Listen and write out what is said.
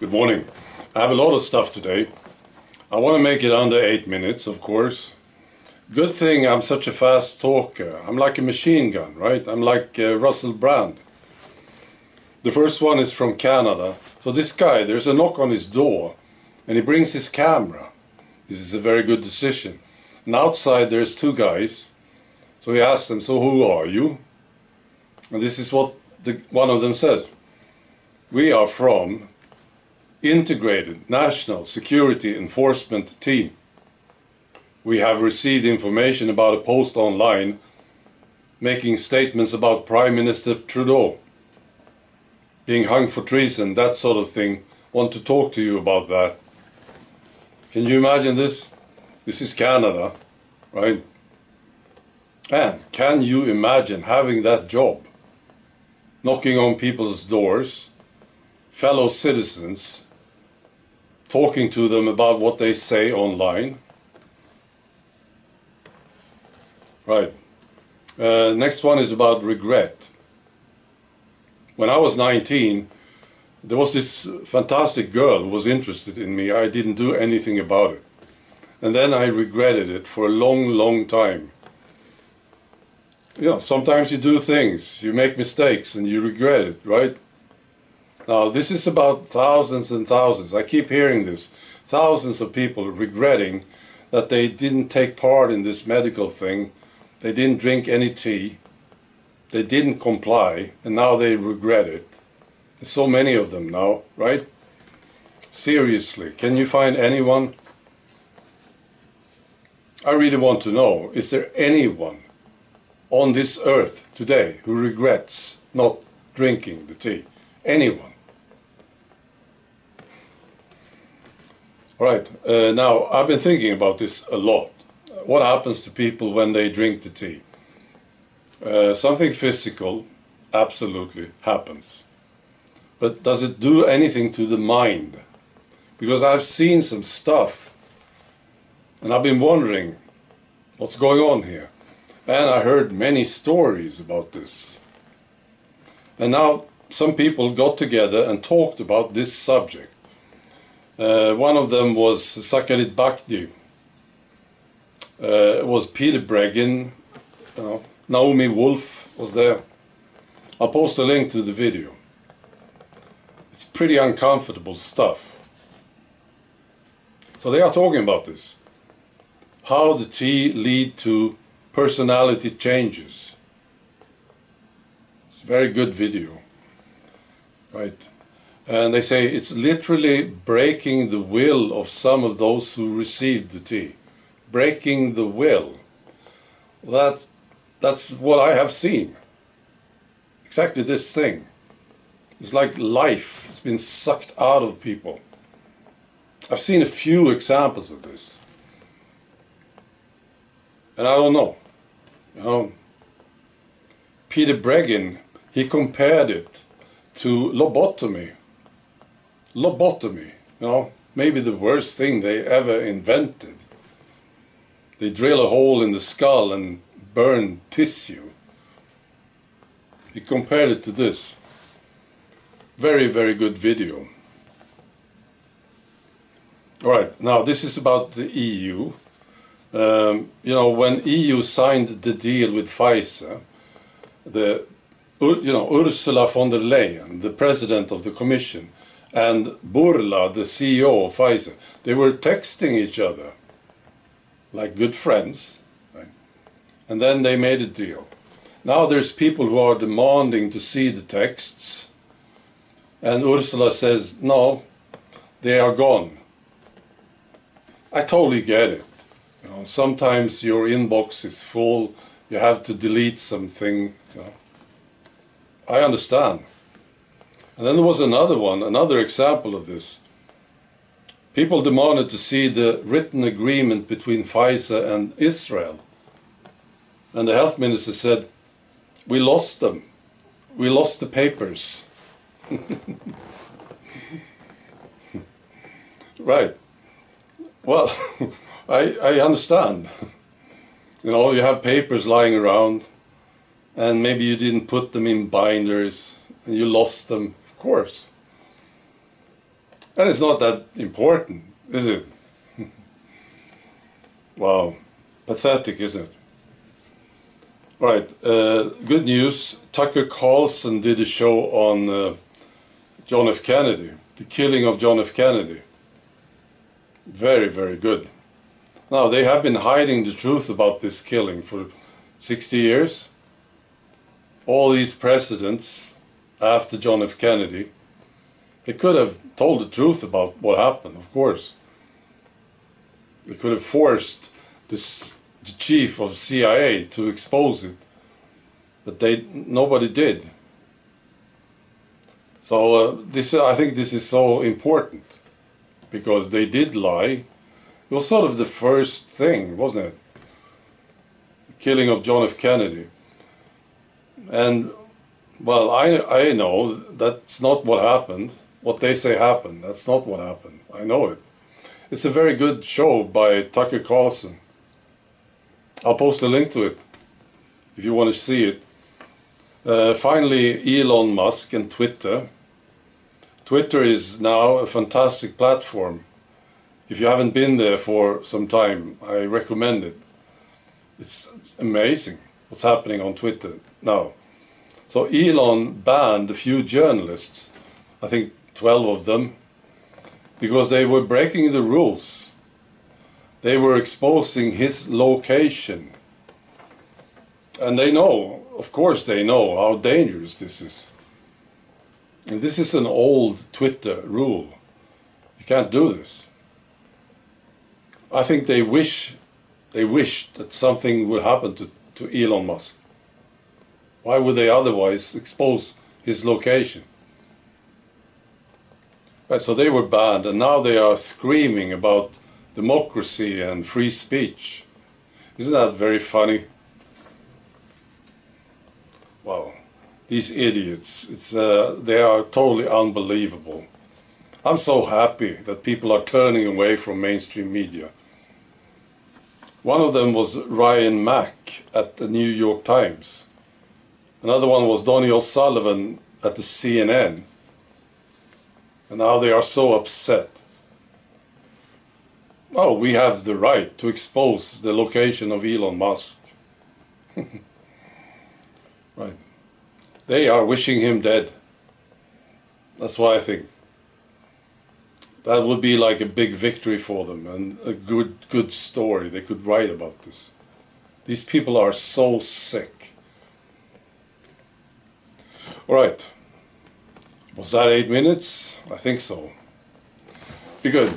Good morning. I have a lot of stuff today. I want to make it under 8 minutes, of course. Good thing I'm such a fast talker. I'm like a machine gun, right? I'm like Russell Brand. The first one is from Canada. So this guy, there's a knock on his door and he brings his camera. This is a very good decision. And outside there's two guys. So he asks them, so who are you? And this is what one of them says. We are from Integrated National Security Enforcement Team. We have received information about a post online making statements about Prime Minister Trudeau being hung for treason, that sort of thing. Want to talk to you about that. Can you imagine this? This is Canada, right? And can you imagine having that job? Knocking on people's doors, fellow citizens, talking to them about what they say online. Right. Next one is about regret. When I was 19, there was this fantastic girl who was interested in me. I didn't do anything about it. And then I regretted it for a long, long time. You know, sometimes you do things, you make mistakes and you regret it, right? Now, this is about thousands and thousands. I keep hearing this. Thousands of people regretting that they didn't take part in this medical thing. They didn't drink any tea. They didn't comply, and now they regret it. There's so many of them now, right? Seriously, can you find anyone? I really want to know, is there anyone on this earth today who regrets not drinking the tea? Anyone? Right, now I've been thinking about this a lot. What happens to people when they drink the tea? Something physical absolutely happens. But does it do anything to the mind? Because I've seen some stuff and I've been wondering what's going on here. And I heard many stories about this. And now some people got together and talked about this subject. One of them was Sakarit Bhakti. It was Peter Breggin, Naomi Wolf was there. I'll post a link to the video. It's pretty uncomfortable stuff. So they are talking about this. How the tea lead to personality changes. It's a very good video. Right. And they say it's literally breaking the will of some of those who received the tea. Breaking the will. That's what I have seen. Exactly this thing. It's like life has been sucked out of people. I've seen a few examples of this. And I don't know. You know, Peter Breggin, he compared it to lobotomy. Lobotomy, you know, maybe the worst thing they ever invented. They drill a hole in the skull and burn tissue. He compared it to this. Very, very good video. Alright, now this is about the EU. You know, when EU signed the deal with Pfizer, Ursula von der Leyen, the president of the Commission, and Burla, the CEO of Pfizer, they were texting each other like good friends, right? And then they made a deal. Now there's people who are demanding to see the texts, and Ursula says, no, they are gone. I totally get it. You know, sometimes your inbox is full, you have to delete something. You know. I understand. And then there was another one, another example of this. People demanded to see the written agreement between Pfizer and Israel. And the health minister said, we lost them. We lost the papers. Right. Well, I understand. You know, you have papers lying around and maybe you didn't put them in binders and you lost them, of course. And it's not that important, is it? Wow, pathetic, isn't it? Right, good news. Tucker Carlson did a show on John F. Kennedy, the killing of John F. Kennedy. Very, very good. Now, they have been hiding the truth about this killing for 60 years. All these presidents after John F. Kennedy, they could have told the truth about what happened, of course. They could have forced the chief of CIA to expose it, but nobody did. So I think this is so important, because they did lie. It was sort of the first thing, wasn't it? The killing of John F. Kennedy. And, well, I know that's not what happened. What they say happened, that's not what happened. I know it. It's a very good show by Tucker Carlson. I'll post a link to it if you want to see it. Finally, Elon Musk and Twitter. Twitter is now a fantastic platform. If you haven't been there for some time, I recommend it. It's amazing what's happening on Twitter now. So Elon banned a few journalists, I think 12 of them, because they were breaking the rules. They were exposing his location. And they know, of course they know, how dangerous this is. And this is an old Twitter rule. You can't do this. I think they wish that something would happen to Elon Musk. Why would they otherwise expose his location? Right, so they were banned, and now they are screaming about democracy and free speech. Isn't that very funny? Wow, these idiots, they are totally unbelievable. I'm so happy that people are turning away from mainstream media. One of them was Ryan Mack at the New York Times. Another one was Donny O'Sullivan at the CNN. And now they are so upset. Oh, we have the right to expose the location of Elon Musk. Right. They are wishing him dead. That's what I think. That would be like a big victory for them, and a good story. They could write about this. These people are so sick. All right. Was that 8 minutes? I think so. Be good.